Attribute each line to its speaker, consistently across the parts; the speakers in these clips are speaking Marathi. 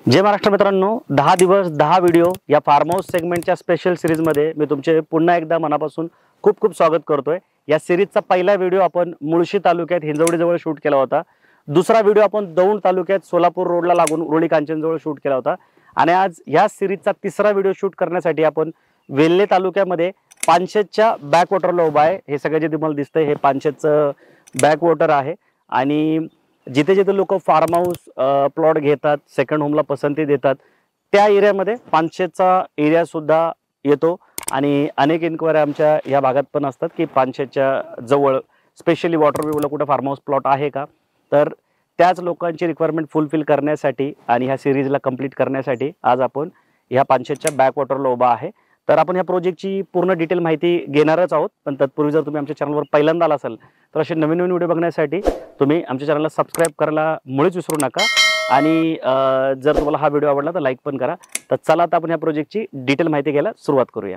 Speaker 1: जय महाराष्ट्र मित्रांनो, 10 दिवस 10 व्हिडिओ या फार्म हाऊस सेगमेंटच्या स्पेशल सीरीजमध्ये मी तुमचे पुन्हा एकदा मनापासून खूप खूप स्वागत करतोय। या सीरीजचा पहिला व्हिडिओ आपण मुळशी तालुक्यात हिंजवडीजवळ शूट केला होता। दुसरा व्हिडिओ आपण दौंड तालुक्यात सोलापूर रोडला लागून उरुळी कांचनजवळ शूट केला होता आणि आज या सीरीजचा तिसरा व्हिडिओ शूट करण्यासाठी आपण वेल्हे तालुक्यामध्ये पानशेतच्या बॅकवॉटरला उभा आहे। हे सगळे जे तुम्हाला दिसतंय हे पानशेतचं बॅकवॉटर आहे आणि जिथे जिथे लोक फार्म हाऊस प्लॉट घेतात, सेकंड होमला पसंती देतात, त्या एरियामध्ये पानशेतचा एरिया सुद्धा येतो आणि अनेक इन्क्वायरी आमच्या या भागात पण असतात की पानशेतच्या जवळ स्पेशली वॉटर व्ह्यूला कुठे फार्म हाऊस प्लॉट आहे का। तर त्याच लोकांची रिक्वायरमेंट फुलफिल करण्यासाठी आणि ह्या सिरीजला कंप्लीट करण्यासाठी आज आपण ह्या पानशेतच्या बॅकवॉटरला उभा आहे। तर आपण ह्या प्रोजेक्टची पूर्ण डिटेल माहिती घेणारच आहोत, पण तत्पूर्वी जर तुम्ही आमच्या चॅनलवर पहिल्यांदा आला असाल तर असे नवीन नवीन व्हिडिओ बघण्यासाठी तुम्ही आमच्या चॅनलला सबस्क्राइब करायला मुळीच विसरू नका आणि जर तुम्हाला हा व्हिडिओ आवडला तर लाईक पण करा। तर चला आता आपण ह्या प्रोजेक्टची डिटेल माहिती घ्यायला सुरुवात करूया।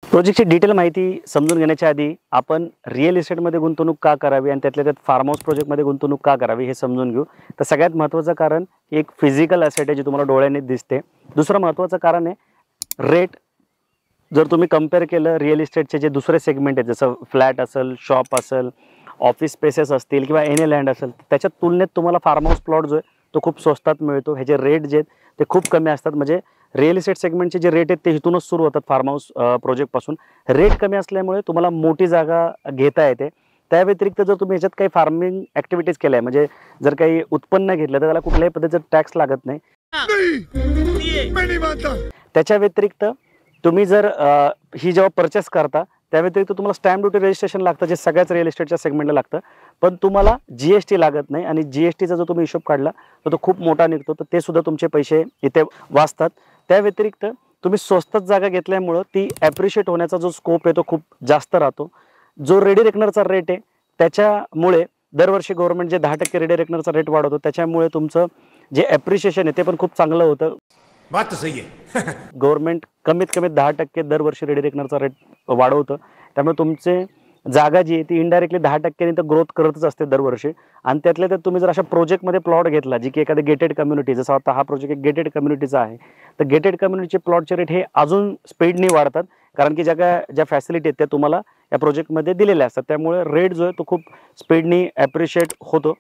Speaker 1: प्रोजेक्टची डिटेल माहिती समजून घेण्याच्या आधी आपण रिअल इस्टेटमध्ये गुंतवणूक का करावी आणि त्यातल्या त्यात फार्म हाऊस प्रोजेक्टमध्ये गुंतवणूक का करावी हे समजून घेऊ। तर सगळ्यात महत्त्वाचं कारण एक फिजिकल ॲसेट आहे जी तुम्हाला डोळ्यांनी दिसते। दुसरं महत्त्वाचं कारण आहे रेट। जर तुम्ही कंपेअर केलं रिअल इस्टेटचे जे दुसरे सेगमेंट आहेत जसं फ्लॅट असेल, शॉप असेल, ऑफिस स्पेसेस असतील किंवा एनी लँड असेल, त्याच्या तुलनेत तुम्हाला फार्म हाऊस प्लॉट जो आहे तो खूप स्वस्तात मिळतो। ह्याचे रेट जे आहेत ते खूप कमी असतात। म्हणजे रिअल इस्टेट सेगमेंटचे जे रेट आहेत ते इथूनच सुरू होतात फार्म हाऊस प्रोजेक्टपासून। रेट कमी असल्यामुळे तुम्हाला मोठी जागा घेता येते। त्या व्यतिरिक्त जर तुम्ही ह्याच्यात काही फार्मिंग ॲक्टिव्हिटीज केल्या म्हणजे जर काही उत्पन्न घेतलं तर त्याला कुठल्याही पद्धतीचा टॅक्स लागत नाही। त्याच्या व्यतिरिक्त तुम्ही जर ही जेव्हा परचेस करता त्या व्यतिरिक्त तुम्हाला स्टॅम्प ड्युटी रजिस्ट्रेशन लागतं जे सगळ्याच रिअल इस्टेटच्या सेगमेंटला लागतं, पण तुम्हाला GST लागत नाही आणि GSTचा जो तुम्ही हिशोब काढला तर तो खूप मोठा निघतो, तर ते सुद्धा तुमचे पैसे इथे वाचतात। त्या व्यतिरिक्त तुम्ही स्वस्तात जागा घेतल्यामुळं ती ॲप्रिशिएट होण्याचा जो स्कोप आहे तो खूप जास्त राहतो। जो रेडी रेकनरचा रेट आहे त्याच्यामुळे दरवर्षी गव्हर्नमेंट जे 10% रेडी रेकनरचा रेट वाढवतो त्याच्यामुळे तुमचं जे ॲप्रिशिएशन आहे ते पण खूप चांगलं होतं।
Speaker 2: बात तो सही है।
Speaker 1: गव्हर्नमेंट कमीत कमी 10% दरवर्षी रेडी रेकनरचा रेट वाढवतं, त्यामुळे तुमचे जागा जी आहे ती इनडायरेक्टली 10% तर ग्रोथ करतच असते दरवर्षी। आणि त्यातल्या त्यात तुम्ही जर अशा प्रोजेक्टमध्ये प्लॉट घेतला जी की एखादी गेटेड कम्युनिटी, जसं आता हा प्रोजेक्ट एक गेटेड कम्युनिटीचा आहे, तर गेटेड कम्युनिटीचे प्लॉटचे रेट हे अजून स्पीडनी वाढतात कारण की ज्या फॅसिलिटी आहेत त्या तुम्हाला या प्रोजेक्टमध्ये दिलेल्या असतात, त्यामुळे रेट जो आहे तो खूप स्पीडनी ॲप्रिशिएट होतो।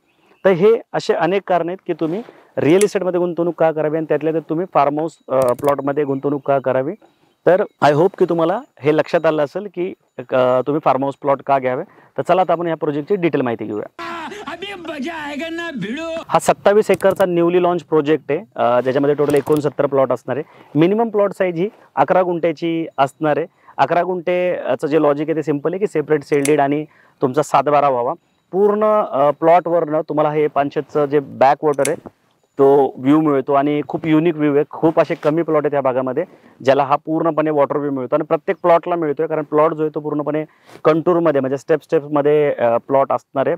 Speaker 1: तर हे असे अनेक कारण आहेत की तुम्ही रिअल इस्टेटमध्ये गुंतवणूक का करावी आणि त्यातल्या त्यात तुम्ही फार्म हाऊस प्लॉटमध्ये गुंतवणूक का करावी। तर आय होप की तुम्हाला हे लक्षात आलं असेल की तुम्ही फार्म हाऊस प्लॉट का घ्यावे। तर चला आता आपण या प्रोजेक्टची डिटेल माहिती घेऊया। हा 27 एकरचा न्यूली लॉन्च प्रोजेक्ट आहे ज्याच्यामध्ये टोटल 69 प्लॉट असणार आहे। मिनिमम प्लॉट साईज ही 11 गुंठ्याची असणार आहे। 11 गुंठेचं जे लॉजिक आहे ते सिंपल आहे की सेपरेट सेल्डेड आणि तुमचा 7/12 व्हावा। पूर्ण प्लॉटवरनं तुम्हाला हे पानशेतचं जे बॅकवॉटर आहे तो व्ह्यू मिळतो आणि खूप युनिक व्ह्यू आहे। खूप असे कमी प्लॉट आहेत या भागामध्ये ज्याला हा पूर्णपणे वॉटर व्ह्यू मिळतो आणि प्रत्येक प्लॉटला मिळतोय कारण प्लॉट जो आहे तो पूर्णपणे कंटूरमध्ये म्हणजे स्टेप्समध्ये प्लॉट असणार आहे।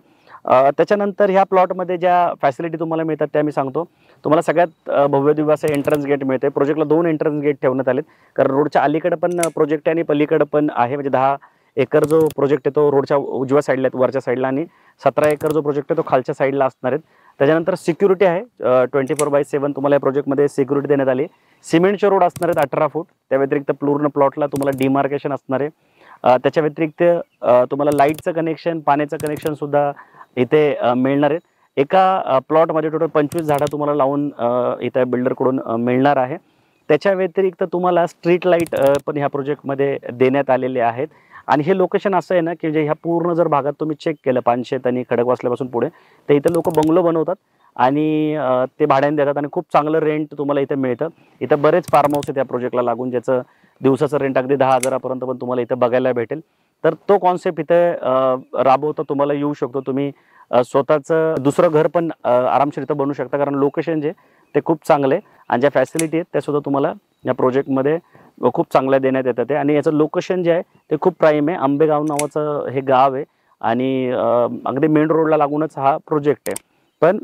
Speaker 1: त्याच्यानंतर ह्या प्लॉटमध्ये ज्या फॅसिलिटी तुम्हाला मिळतात त्या मी सांगतो। तुम्हाला सगळ्यात भव्य दिव्य असं एंट्रन्स गेट मिळते। प्रोजेक्टला 2 एंट्रन्स गेट ठेवण्यात आलेत कारण रोडच्या अलीकडे पण प्रोजेक्ट आहे आणि पलीकडे पण आहे। म्हणजे 10 एकर जो प्रोजेक्ट आहे तो रोडच्या उजव्या साईडला आहे, वरच्या साईडला, आणि 17 एकर जो प्रोजेक्ट आहे तो खालच्या साईडला असणार आहेत। त्याच्यानंतर सिक्युरिटी आहे 24/7 तुम्हाला या प्रोजेक्टमध्ये सिक्युरिटी देण्यात आली। सिमेंटचे रोड असणार आहेत 18 फूट। त्या व्यतिरिक्त पूर्ण प्लॉटला तुम्हाला डिमार्केशन असणार आहे। त्याच्या व्यतिरिक्त तुम्हाला लाईटचं कनेक्शन, पाण्याचं कनेक्शन सुद्धा इथे मिळणार आहेत। एका प्लॉटमध्ये टोटल 25 झाडं तुम्हाला लावून इथे बिल्डरकडून मिळणार आहे। त्याच्या व्यतिरिक्त तुम्हाला स्ट्रीट लाईट पण ह्या प्रोजेक्टमध्ये देण्यात आलेले आहेत आणि हे लोकेशन असं आहे ना की जे ह्या पूर्ण जर भागात तुम्ही चेक केलं पानशेत आणि खडकवासल्यापासून पुढे, तर इथं लोक बंगलो बनवतात आणि ते भाड्याने देतात आणि खूप चांगलं रेंट तुम्हाला इथे मिळतं। इथं बरेच फार्म हाऊस आहेत या प्रोजेक्टला लागून ज्याचं दिवसाचं रेंट अगदी 10,000पर्यंत पण तुम्हाला इथं बघायला भेटेल। तर तो कॉन्सेप्ट इथे राबवता तुम्हाला येऊ शकतो। तुम्ही स्वतःचं दुसरं घर पण आरामशीर इथं बनवू शकता कारण लोकेशन जे ते खूप चांगलं आहे आणि ज्या फॅसिलिटी आहेत त्यासुद्धा तुम्हाला या प्रोजेक्टमध्ये खूप चांगल्या देण्यात येतात आणि याचं लोकेशन जे आहे ते खूप प्राईम आहे। आंबेगाव नावाचं हे गाव आहे आणि अगदी मेन रोडला लागूनच हा प्रोजेक्ट आहे। पण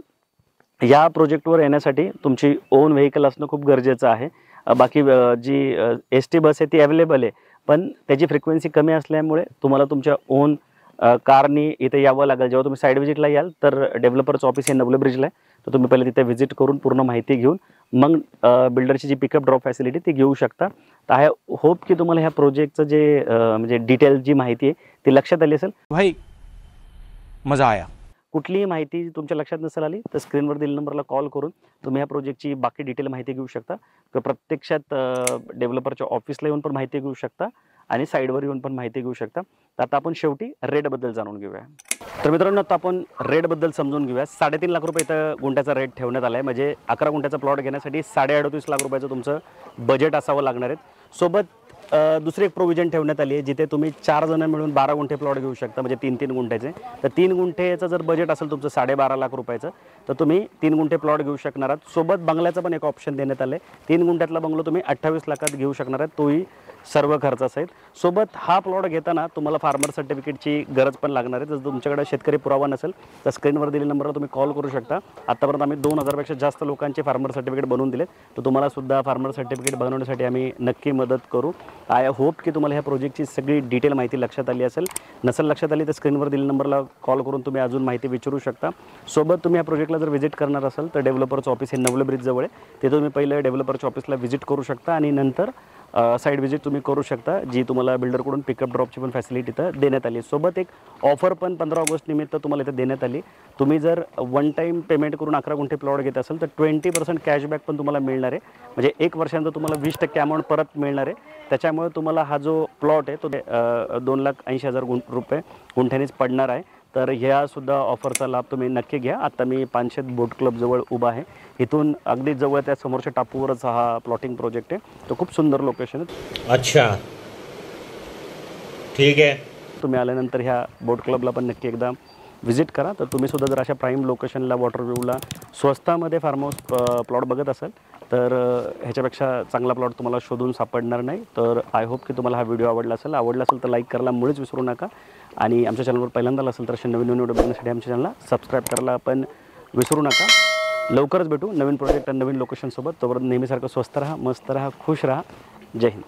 Speaker 1: या प्रोजेक्टवर येण्यासाठी तुमची ओन व्हेकल असणं खूप गरजेचं आहे। बाकी जी ST बस आहे ती अवेलेबल आहे, पण त्याची फ्रिक्वेन्सी कमी असल्यामुळे तुम्हाला तुमच्या ओन कारनी इथे यावं लागेल. जेव्हा तुम्ही साईड व्हिजिटला याल तर डेव्हलपरचं ऑफिस हे नवले ब्रिजला आहे. तर तुम्ही पहिले तिथे व्हिजिट करून पूर्ण माहिती घेऊन मग बिल्डरची जी पिकअप ड्रॉप फॅसिलिटी ती घेऊ शकता. तर आय होप की तुम्हाला ह्या प्रोजेक्टचं जे म्हणजे डिटेल जी माहिती आहे ती लक्षात आली असेल.
Speaker 2: भाई मजा आया.
Speaker 1: कुठलीही माहिती तुमच्या लक्षात नसेल आली तर स्क्रीनवर दिलेल्या नंबरला कॉल करून तुम्ही ह्या प्रोजेक्टची बाकी डिटेल माहिती घेऊ शकता किंवा प्रत्यक्षात डेव्हलपरच्या ऑफिसला येऊन पण माहिती घेऊ शकता आणि साईडवर येऊन पण माहिती घेऊ शकता. तर आता आपण शेवटी रेटबद्दल जाणून घेऊया. तर मित्रांनो आता आपण रेटबद्दल समजून घेऊया. 3.5 लाख रुपये इथं गुंठ्याचा रेट ठेवण्यात आला आहे. म्हणजे 11 गुंठ्याचा प्लॉट घेण्यासाठी 38.5 लाख रुपयाचं तुमचं बजेट असावं लागणार आहे. सोबत दुसरी एक प्रोव्हिजन ठेवण्यात आली आहे जिथे तुम्ही 4 जण मिळून 12 गुंठे प्लॉट घेऊ शकता. म्हणजे 3-3 गुंठ्याचे. तर 3 गुंठेचं जर बजेट असेल तुमचं 12.5 लाख रुपयाचं तर तुम्ही 3 गुंठे प्लॉट घेऊ शकणार आहात. सोबत बंगल्याचं पण एक ऑप्शन देण्यात आलं आहे. 3 गुंठ्यातला बंगलो तुम्ही 28 लाखात घेऊ शकणार आहात. तोही सर्व खर्चासहित. सोबत हा प्लॉट घेताना तुम्हाला फार्मर सर्टिफिकेटची गरज पण लागणार आहे. जर तुमच्याकडे शेतकरी पुरावा नसेल तर स्क्रीनवर दिलेल्या नंबरला तुम्ही कॉल करू शकता. आतापर्यंत आम्ही 2000पेक्षा जास्त लोकांचे फार्मर सर्टिफिकेट बनवून दिले. तर तुम्हाला सुद्धा फार्मर सर्टिफिकेट बनवण्यासाठी आम्ही नक्की मदत करू. आय होप की तुम्हाला ह्या प्रोजेक्टची सगळी डिटेल माहिती लक्षात आली असेल. नसेल लक्षात आली तर स्क्रीनवर दिलेल्या नंबरला कॉल करून तुम्ही अजून माहिती विचारू शकता. सोबत तुम्ही या प्रोजेक्टला जर व्हिजिट करणार असाल तर डेव्हलपरचं ऑफिस हे नवले ब्रिज जवळ आहे. तिथे तुम्ही पहिले डेव्हलपरच्या ऑफिसला व्हिजिट करू शकता आणि नंतर साईड व्हिजिट तुम्ही करू शकता जी तुम्हाला बिल्डरकडून पिकअप ड्रॉपची पण फॅसिलिटी इथं देण्यात आली. सोबत एक ऑफर पण 15 ऑगस्ट निमित्त तुम्हाला इथं देण्यात आली. तुम्ही जर वन टाईम पेमेंट करून 11 गुंठे प्लॉट घेत असाल तर 20% कॅशबॅक पण तुम्हाला मिळणार आहे. म्हणजे 1 वर्षानंतर तुम्हाला 20% अमाऊंट परत मिळणार आहे. त्याच्यामुळे तुम्हाला हा जो प्लॉट आहे तो 2,80,000 रुपये गुंठ्यानेच पडणार आहे. तर ह्यासुद्धा ऑफरचा लाभ तुम्ही नक्की घ्या. आता मी पानशेत बोट क्लबजवळ उभा आहे. इथून अगदी जवळ त्या समोरच्या टापूवरच हा प्लॉटिंग प्रोजेक्ट आहे. तो खूप सुंदर लोकेशन आहे.
Speaker 3: अच्छा ठीक आहे.
Speaker 1: तुम्ही आल्यानंतर ह्या बोट क्लबला पण नक्की एकदा व्हिजिट करा. तर तुम्ही सुद्धा जर अशा प्राईम लोकेशनला वॉटर व्ह्यूला स्वस्तामध्ये फार्म हाऊस प्लॉट बघत असाल तर ह्याच्यापेक्षा चांगला प्लॉट तुम्हाला शोधून सापडणार नाही. तर आय होप की तुम्हाला हा व्हिडिओ आवडला असेल तर लाईक करायला मुळीच विसरू नका. आणि आमच्या चॅनलवर पहिल्यांदा असेल तर अशा नवीन व्हिडिओ बघण्यासाठी आमच्या चॅनलला सबस्क्राईब करायला पण विसरू नका. लवकरच भेटू नवीन प्रोजेक्ट आणि नवीन लोकेशनसोबत. तोपर्यंत नेहमीसारखं स्वस्त राहा, मस्त राहा, खुश राहा. जय हिंद.